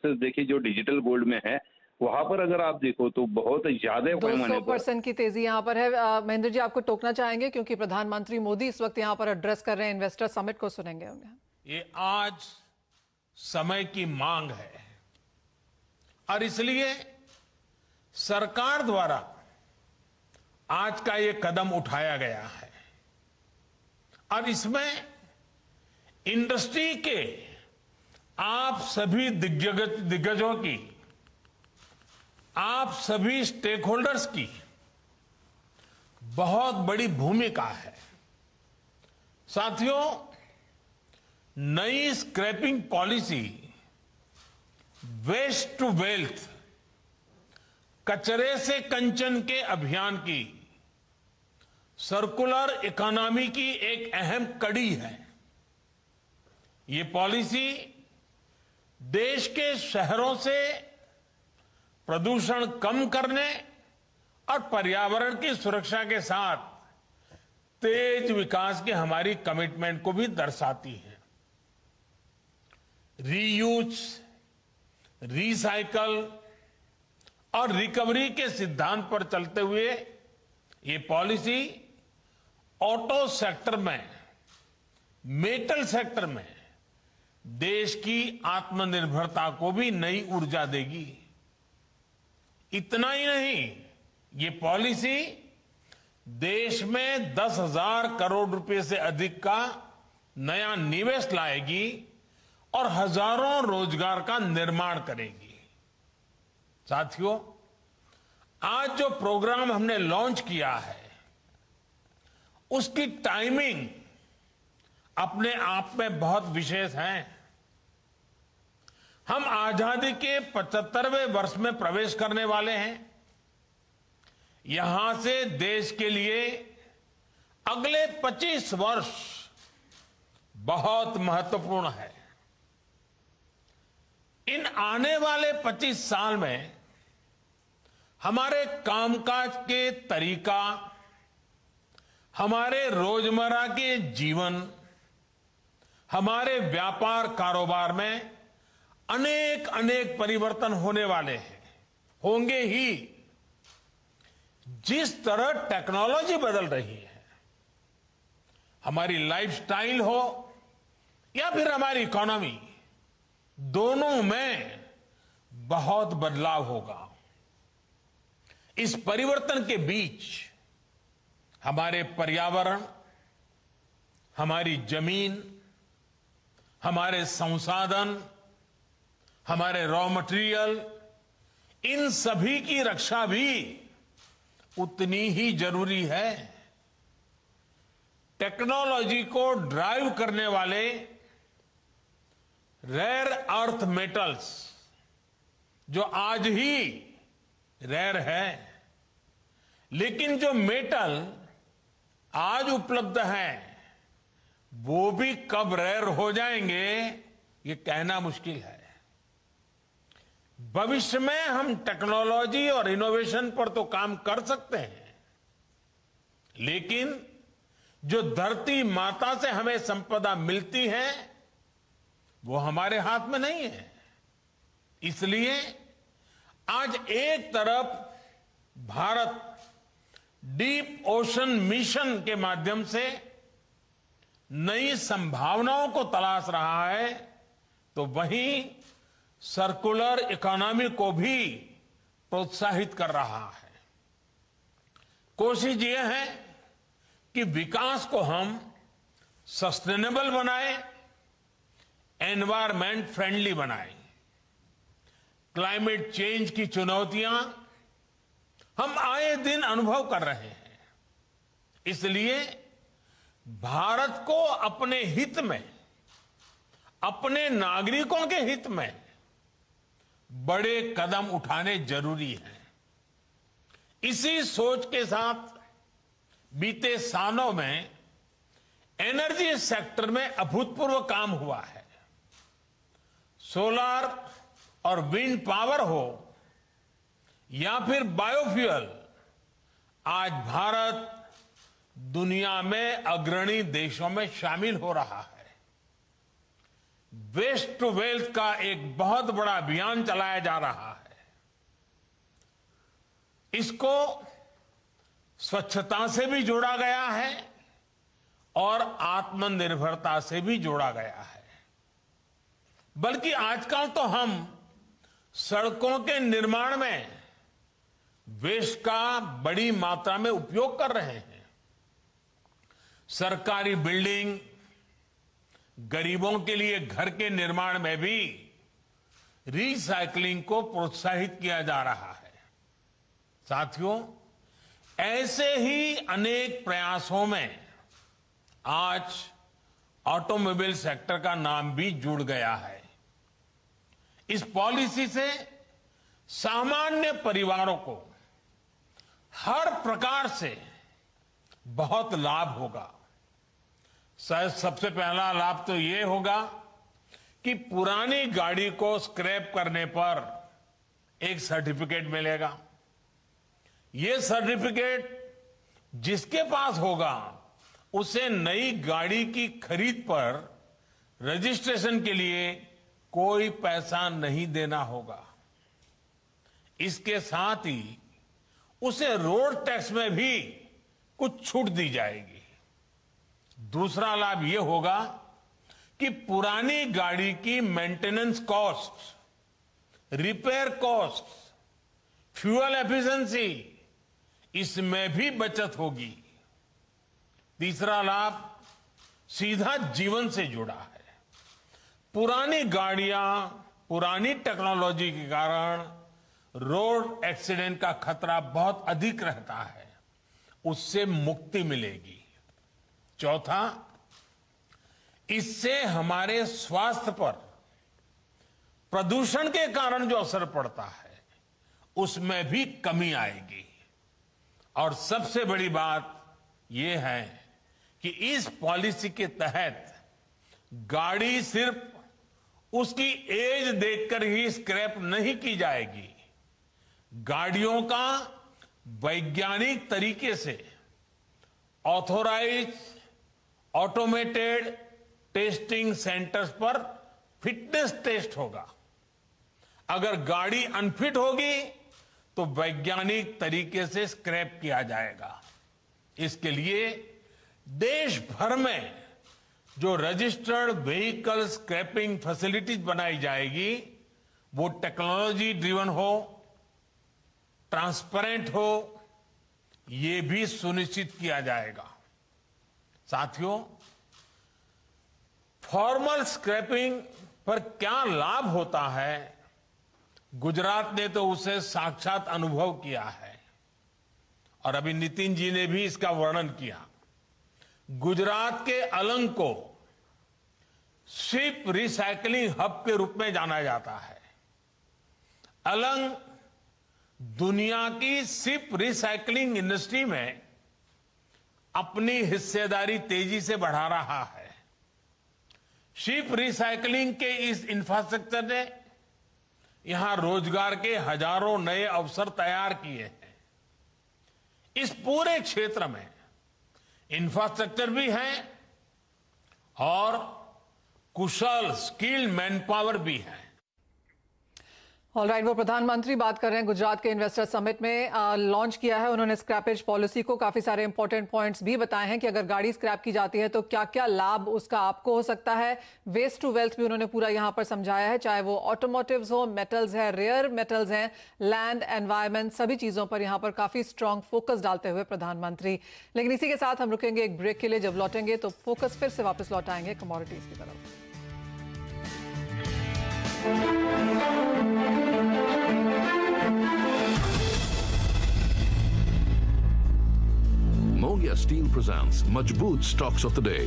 देखिए जो digital gold में है, वहां पर अगर आप देखो तो बहुत ज्यादा पैमाने पर 200% की तेजी यहां पर है। महेंद्र जी, आपको टोकना चाहेंगे क्योंकि प्रधानमंत्री मोदी इस वक्त यहां पर एड्रेस कर रहे हैं इन्वेस्टर समिट को, सुनेंगे उन्हें। ये आज समय की मांग है और इसलिए सरकार द्वारा आज का ये कदम उठाया गया है और इसमें इंडस्ट्री के आप सभी दिग्गजों की, आप सभी स्टेक होल्डर्स की बहुत बड़ी भूमिका है। साथियों, नई scrapping policy waste to wealth, कचरे से कंचन के अभियान की सर्कुलर इकोनॉमी की एक अहम कड़ी है। ये पॉलिसी देश के शहरों से प्रदूषण कम करने और पर्यावरण की सुरक्षा के साथ तेज विकास की हमारी कमिटमेंट को भी दर्शाती है। रीयूज, रिसाइकल और रिकवरी के सिद्धांत पर चलते हुए ये पॉलिसी ऑटो सेक्टर में, मेटल सेक्टर में देश की आत्मनिर्भरता को भी नई ऊर्जा देगी। इतना ही नहीं, ये पॉलिसी देश में 10,000 करोड़ रुपए से अधिक का नया निवेश लाएगी और हजारों रोजगार का निर्माण करेगी। साथियों, आज जो प्रोग्राम हमने लॉन्च किया है उसकी टाइमिंग अपने आप में बहुत विशेष है। हम आजादी के 75वें वर्ष में प्रवेश करने वाले हैं। यहां से देश के लिए अगले 25 वर्ष बहुत महत्वपूर्ण है। इन आने वाले 25 साल में हमारे कामकाज के तरीका, हमारे रोजमर्रा के जीवन, हमारे व्यापार कारोबार में अनेक अनेक परिवर्तन होने वाले हैं, होंगे ही। जिस तरह टेक्नोलॉजी बदल रही है, हमारी लाइफस्टाइल हो या फिर हमारी इकोनॉमी, दोनों में बहुत बदलाव होगा। इस परिवर्तन के बीच हमारे पर्यावरण, हमारी जमीन, हमारे संसाधन, हमारे रॉ मटेरियल, इन सभी की रक्षा भी उतनी ही जरूरी है। टेक्नोलॉजी को ड्राइव करने वाले रेयर अर्थ मेटल्स, जो आज ही रेयर है, लेकिन जो मेटल आज उपलब्ध है वो भी कब रेयर हो जाएंगे ये कहना मुश्किल है। भविष्य में हम टेक्नोलॉजी और इनोवेशन पर तो काम कर सकते हैं, लेकिन जो धरती माता से हमें संपदा मिलती है वो हमारे हाथ में नहीं है। इसलिए आज एक तरफ भारत डीप ओशन मिशन के माध्यम से नई संभावनाओं को तलाश रहा है, तो वहीं सर्कुलर इकोनॉमी को भी प्रोत्साहित कर रहा है। कोशिश ये है कि विकास को हम सस्टेनेबल बनाएं, एनवायरमेंट फ्रेंडली बनाएं। क्लाइमेट चेंज की चुनौतियां हम आए दिन अनुभव कर रहे हैं। इसलिए भारत को अपने हित में, अपने नागरिकों के हित में बड़े कदम उठाने जरूरी हैं। इसी सोच के साथ बीते सालों में एनर्जी सेक्टर में अभूतपूर्व काम हुआ है। सोलर और विंड पावर हो या फिर बायोफ्यूल, आज भारत दुनिया में अग्रणी देशों में शामिल हो रहा है। वेस्ट टू वेल्थ का एक बहुत बड़ा अभियान चलाया जा रहा है। इसको स्वच्छता से भी जोड़ा गया है और आत्मनिर्भरता से भी जोड़ा गया है। बल्कि आजकल तो हम सड़कों के निर्माण में वेस्ट का बड़ी मात्रा में उपयोग कर रहे हैं। सरकारी बिल्डिंग, गरीबों के लिए घर के निर्माण में भी रिसाइकलिंग को प्रोत्साहित किया जा रहा है। साथियों, ऐसे ही अनेक प्रयासों में आज ऑटोमोबाइल सेक्टर का नाम भी जुड़ गया है। इस पॉलिसी से सामान्य परिवारों को हर प्रकार से बहुत लाभ होगा। सबसे पहला लाभ तो ये होगा कि पुरानी गाड़ी को स्क्रैप करने पर एक सर्टिफिकेट मिलेगा। ये सर्टिफिकेट जिसके पास होगा उसे नई गाड़ी की खरीद पर रजिस्ट्रेशन के लिए कोई पैसा नहीं देना होगा। इसके साथ ही उसे रोड टैक्स में भी कुछ छूट दी जाएगी। दूसरा लाभ यह होगा कि पुरानी गाड़ी की maintenance cost, repair cost, fuel efficiency, इसमें भी बचत होगी। तीसरा लाभ सीधा जीवन से जुड़ा है। पुरानी गाड़ियां, पुरानी टेक्नोलॉजी के कारण रोड एक्सीडेंट का खतरा बहुत अधिक रहता है, उससे मुक्ति मिलेगी। चौथा, इससे हमारे स्वास्थ्य पर प्रदूषण के कारण जो असर पड़ता है उसमें भी कमी आएगी। और सबसे बड़ी बात यह है कि इस पॉलिसी के तहत गाड़ी सिर्फ उसकी एज देखकर ही स्क्रैप नहीं की जाएगी। गाड़ियों का वैज्ञानिक तरीके से ऑथोराइज ऑटोमेटेड टेस्टिंग सेंटर्स पर फिटनेस टेस्ट होगा। अगर गाड़ी अनफिट होगी तो वैज्ञानिक तरीके से स्क्रैप किया जाएगा। इसके लिए देश भर में जो रजिस्टर्ड व्हीकल स्क्रैपिंग फैसिलिटीज बनाई जाएगी वो टेक्नोलॉजी ड्रिवन हो, ट्रांसपेरेंट हो, ये भी सुनिश्चित किया जाएगा। साथियों, फॉर्मल स्क्रैपिंग पर क्या लाभ होता है, गुजरात ने तो उसे साक्षात अनुभव किया है और अभी नितिन जी ने भी इसका वर्णन किया। गुजरात के अलंग को शिप रिसाइकलिंग हब के रूप में जाना जाता है। अलंग दुनिया की शिप रिसाइकलिंग इंडस्ट्री में अपनी हिस्सेदारी तेजी से बढ़ा रहा है। शिप रिसाइकलिंग के इस इंफ्रास्ट्रक्चर ने यहां रोजगार के हजारों नए अवसर तैयार किए हैं। इस पूरे क्षेत्र में इंफ्रास्ट्रक्चर भी है और कुशल स्किल्ड मैनपावर भी है। ऑलराइट, वो प्रधानमंत्री बात कर रहे हैं। गुजरात के इन्वेस्टर समिट में लॉन्च किया है उन्होंने स्क्रैपेज पॉलिसी को। काफी सारे इंपॉर्टेंट पॉइंट्स भी बताए हैं कि अगर गाड़ी स्क्रैप की जाती है तो क्या क्या लाभ उसका आपको हो सकता है। वेस्ट टू वेल्थ भी उन्होंने पूरा यहां पर समझाया है, चाहे वो ऑटोमोटिव्स हो, मेटल्स है, रेयर मेटल्स हैं, लैंड, एनवायरमेंट, सभी चीजों पर यहां पर काफी स्ट्रांग फोकस डालते हुए प्रधानमंत्री। लेकिन इसी के साथ हम रुकेंगे एक ब्रेक के लिए। जब लौटेंगे तो फोकस फिर से वापस लौटाएंगे कमोडिटीज की तरफ। Mogia Steel presents Majboot Stocks of the Day.